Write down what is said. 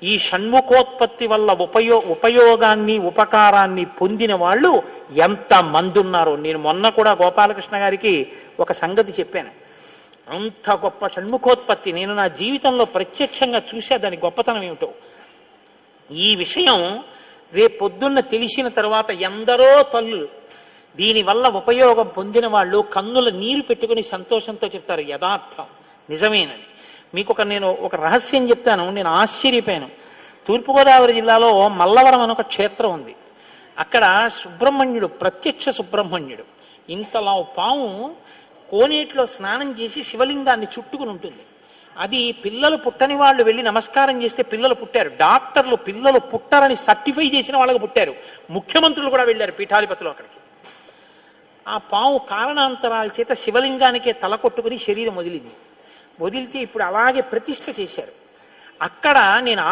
ఈ షణ్ముఖోత్పత్తి వల్ల ఉపయోగాన్ని ఉపకారాన్ని పొందిన వాళ్ళు ఎంతమంది ఉన్నారో. నేను మొన్న కూడా గోపాలకృష్ణ గారికి ఒక సంగతి చెప్పాను. అంత గొప్ప షణ్ముఖోత్పత్తి నేను నా జీవితంలో ప్రత్యక్షంగా చూసా. దాని గొప్పతనం ఏమిటో ఈ విషయం రేపొద్దున్న తెలిసిన తర్వాత ఎందరో తల్లులు దీనివల్ల ఉపయోగం పొందిన వాళ్ళు కన్నుల నీరు పెట్టుకుని సంతోషంతో చెప్తారు యథార్థం నిజమేనని. మీకు నేను ఒక రహస్యం చెప్తాను. నేను ఆశ్చర్యపోయాను. తూర్పుగోదావరి జిల్లాలో మల్లవరం అని ఒక క్షేత్రం ఉంది. అక్కడ సుబ్రహ్మణ్యుడు, ప్రత్యక్ష సుబ్రహ్మణ్యుడు, ఇంతలా పాము కోనేటిలో స్నానం చేసి శివలింగాన్ని చుట్టుకుని ఉంటుంది. అది పిల్లలు పుట్టని వాళ్ళు వెళ్ళి నమస్కారం చేస్తే పిల్లలు పుట్టారు. డాక్టర్లు పిల్లలు పుట్టారని సర్టిఫై చేసిన వాళ్ళకి పుట్టారు. ముఖ్యమంత్రులు కూడా వెళ్ళారు పీఠాధిపతులు అక్కడికి. ఆ పాము కారణాంతరాల చేత శివలింగానికే తల కొట్టుకుని శరీరం వదిలింది. వదిలితే ఇప్పుడు అలాగే ప్రతిష్ఠ చేశారు. అక్కడ నేను